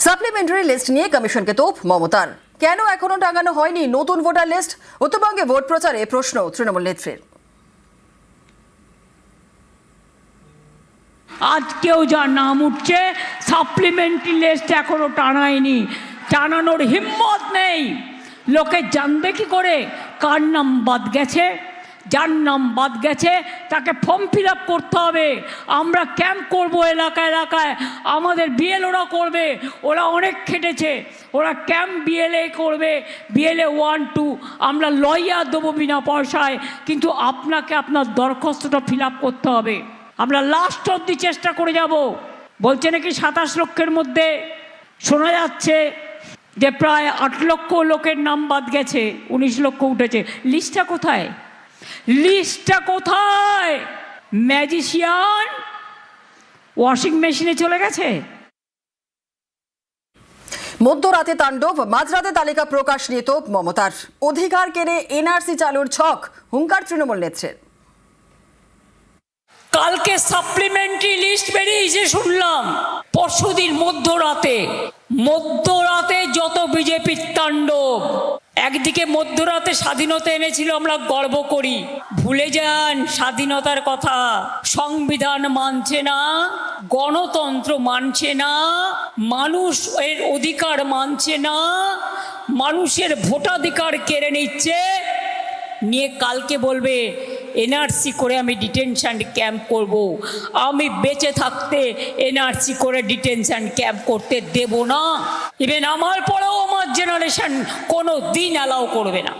Supplementary list নিয়ে কমিশনকে তোপ মমতার। কেন এখনো টাঙানো হয়নি নতুন ভোটার লিস্ট? উত্তরবঙ্গে ভোট প্রচারে প্রশ্ন তৃণমূল নেত্রীর। আজকেও যার নাম উঠছে সাপ্লিমেন্টারি লিস্ট এখনো টানায়নি, টানানোর হিম্মত নেই। লোকে জানবে কি করে কার নাম বাদ গেছে? যার নাম বাদ গেছে তাকে ফর্ম ফিল আপ করতে হবে। আমরা ক্যাম্প করব এলাকায় এলাকায়, আমাদের বিএলওরা করবে, ওরা অনেক খেটেছে, ওরা ক্যাম্প বিএলএ করবে, বিএলএ 1, 2। আমরা লয়ার দেবো বিনা পয়সায়, কিন্তু আপনাকে আপনার দরখাস্তটা ফিল আপ করতে হবে। আমরা লাস্ট অবধি চেষ্টা করে যাব। বলছে নাকি 27 লক্ষের মধ্যে শোনা যাচ্ছে যে প্রায় 8 লক্ষ লোকের নাম বাদ গেছে, 19 লক্ষ উঠেছে। লিস্টটা কোথায়? লিস্টটা কোথায়? ম্যাজিশিয়ান ওয়াশিং মেশিনে চলে গেছে। মধ্যরাতে তাণ্ডব, মাঝরাতে তালিকা প্রকাশ নিয়ে তোপ মমতার। অধিকার কেড়ে এনআরসি চালুর ছক, হুঙ্কার তৃণমূল নেত্রীর। কালকে সাপ্লিমেন্টারি লিস্ট বেরিয়েছে শুনলাম, পরশুদিন মধ্যরাতে যত বিজেপির তাণ্ডব। একদিকে মধ্যরাতে স্বাধীনতা এনেছিল, আমরা গর্ব করি, ভুলে যান স্বাধীনতার কথা। সংবিধান মানছে না, গণতন্ত্র মানছে না, মানুষের অধিকার মানছে না, মানুষের ভোটাধিকার কেড়ে নিচ্ছে, নিয়ে কালকে বলবে এনআরসি করে আমি ডিটেনশন ক্যাম্প করব। আমি বেঁচে থাকতে এনআরসি করে ডিটেনশন ক্যাম্প করতে দেব না। ইভেন আমার পরেও আমার জেনারেশন কোনো দিন অ্যালাউ করবে না।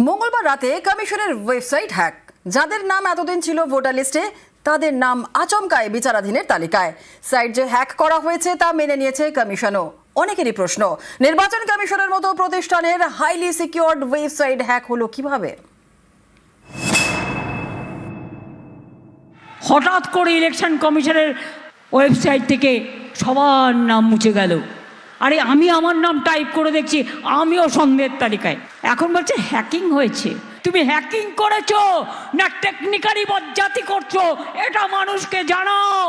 মঙ্গলবার রাতে কমিশনের ওয়েবসাইট হ্যাক, যাদের নাম এতদিন ছিল ভোটার লিস্টে তাদের নাম আচমকায় বিচারাধীনের তালিকায়। সাইট যে হ্যাক করা হয়েছে তা মেনে নিয়েছে কমিশনও। অনেকেরই প্রশ্ন, নির্বাচন কমিশনের মতো প্রতিষ্ঠানের হাইলি সিকিউরড ওয়েবসাইট হ্যাক হলো কিভাবে? হঠাৎ করে ইলেকশন কমিশনের ওয়েবসাইট থেকে সবার নাম মুছে গেল। আরে আমি আমার নাম টাইপ করে দেখছি, আমিও সন্দেহের তালিকায়। এখন বলছে হ্যাকিং হয়েছে। তুমি হ্যাকিং করেছো না টেকনিক্যালি বজ্জাতি করছো, এটা মানুষকে জানাও।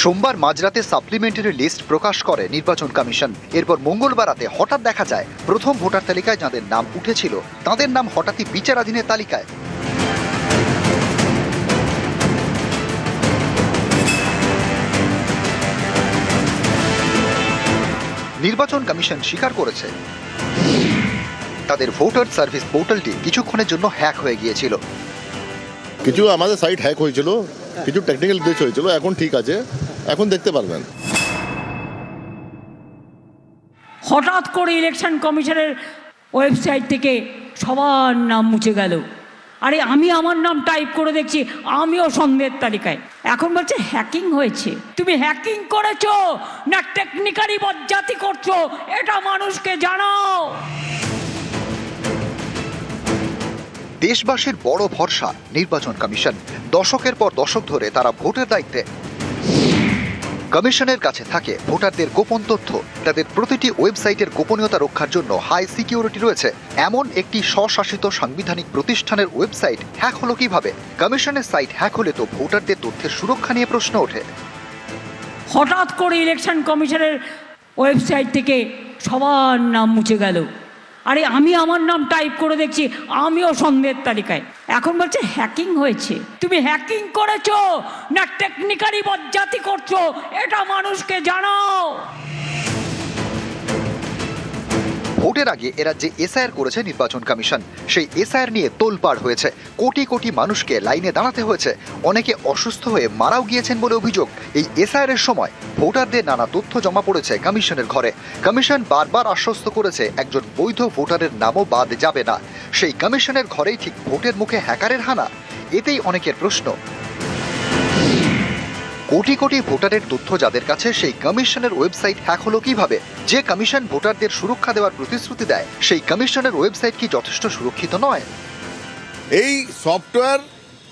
সোমবার মাঝরাতে সাপ্লিমেন্টারি লিস্ট প্রকাশ করে নির্বাচন কমিশন। এরপর মঙ্গলবার রাতে হঠাৎ দেখা যায় প্রথম ভোটার তালিকায় যাদের নাম উঠেছিল তাদের নাম হঠাৎই বিচারাধীনের তালিকায়। নির্বাচন কমিশন স্বীকার করেছে তাদের ভোটার সার্ভিস পোর্টালটি কিছুক্ষণের জন্য হ্যাক হয়ে গিয়েছিল। কিছু আমাদের সাইট হ্যাক হয়েছিল, কিছু টেকনিক্যাল গ্লিচ হয়েছিল, এখন ঠিক আছে, এখন দেখতে পারবেন। হঠাৎ করে ইলেকশন কমিশনের ওয়েবসাইট থেকে সবার নাম মুছে গেল। আরে আমি আমার নাম টাইপ করে দেখছি, আমিও সন্দেহের তালিকায়। এখন বলছে হ্যাকিং হয়েছে। তুমি হ্যাকিং করেছো না টেকনিক্যালি বজ্জাতি করছো, এটা মানুষকে জানাও। দেশবাসীর বড় ভরসা নির্বাচন কমিশন। দশকের পর দশক ধরে তারা ভোটের দায়িত্বে। কমিশনের কাছে থাকে ভোটারদের গোপন তথ্য। তাদের প্রতিটি ওয়েবসাইটের গোপনীয়তা রক্ষার জন্য হাই সিকিউরিটি রয়েছে। এমন একটি স্বশাসিত সাংবিধানিক প্রতিষ্ঠানের ওয়েবসাইট হ্যাক হলো কিভাবে? কমিশনের সাইট হ্যাক হলে তো ভোটারদের তথ্যের সুরক্ষা নিয়ে প্রশ্ন ওঠে। হঠাৎ করে ইলেকশন কমিশনের ওয়েবসাইট থেকে সবার নাম মুছে গেল। আরে আমি আমার নাম টাইপ করে দেখছি, আমিও সন্দেহের তালিকায়। এখন বলছে হ্যাকিং হয়েছে। তুমি হ্যাকিং করেছো না টেকনিক্যালি বজ্জাতি করছো, এটা মানুষকে জানাও। ভোটের আগে এরা যে এসআইআর করেছে নির্বাচন কমিশন, সেই এসআইআর নিয়ে তোলপাড় হয়েছে। কোটি কোটি মানুষকে লাইনে দাঁড়াতে হয়েছে, অনেকে অসুস্থ হয়ে মারাও গিয়েছেন বলে অভিযোগ। এই এসআইআর এর সময় ভোটারদের নানা তথ্য জমা পড়েছে কমিশনের ঘরে। কমিশন বারবার আশ্বস্ত করেছে একজন বৈধ ভোটারের নামও বাদ যাবে না। সেই কমিশনের ঘরেই ঠিক ভোটের মুখে হ্যাকারের হানা। এতেই অনেকের প্রশ্ন, কোটি কোটি ভোটারের তথ্য যাদের কাছে, সেই কমিশনের ওয়েবসাইট হ্যাক হলো কিভাবে? যে কমিশন ভোটারদের সুরক্ষা দেওয়ার প্রতিশ্রুতি দেয়, সেই কমিশনের ওয়েবসাইট কি যথেষ্ট সুরক্ষিত নয়? এই সফটওয়্যার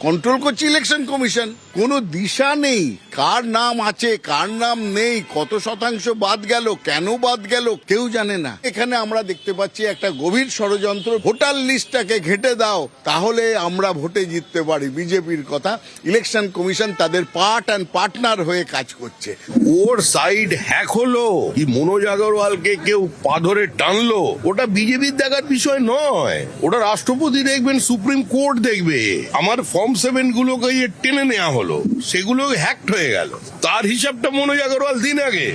কন্ট্রোল করছে ইলেকশন কমিশন। কোনো দিশা নেই, কার নাম আছে কার নাম নেই, কত শতাংশ বাদ গেল, কেন বাদ গেল, কেউ জানে না। এখানে আমরা দেখতে পাচ্ছি একটা গভীর ষড়যন্ত্র। ভোটার লিস্টটাকে ঘেঁটে দাও, তাহলে আমরা ভোটে জিততে পারি, বিজেপির কথা। ইলেকশন কমিশন তাদের পার্ট অ্যান্ড পার্টনার হয়ে কাজ করছে। ওর সাইড হ্যাক হলো কি মনোজ আগরওয়ালকে কেউ পা ধরে টানলো, ওটা বিজেপির দেখার বিষয় নয়। ওটা রাষ্ট্রপতি দেখবেন, সুপ্রিম কোর্ট দেখবে। আমার ফর্ম 7 গুলোকে টেনে নেওয়া হলো, সেগুলো হ্যাকড হয়ে গেল, তার হিসাবটা মনোজ আগরওয়াল দিন আগে।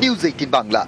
নিউজ 18 বাংলা।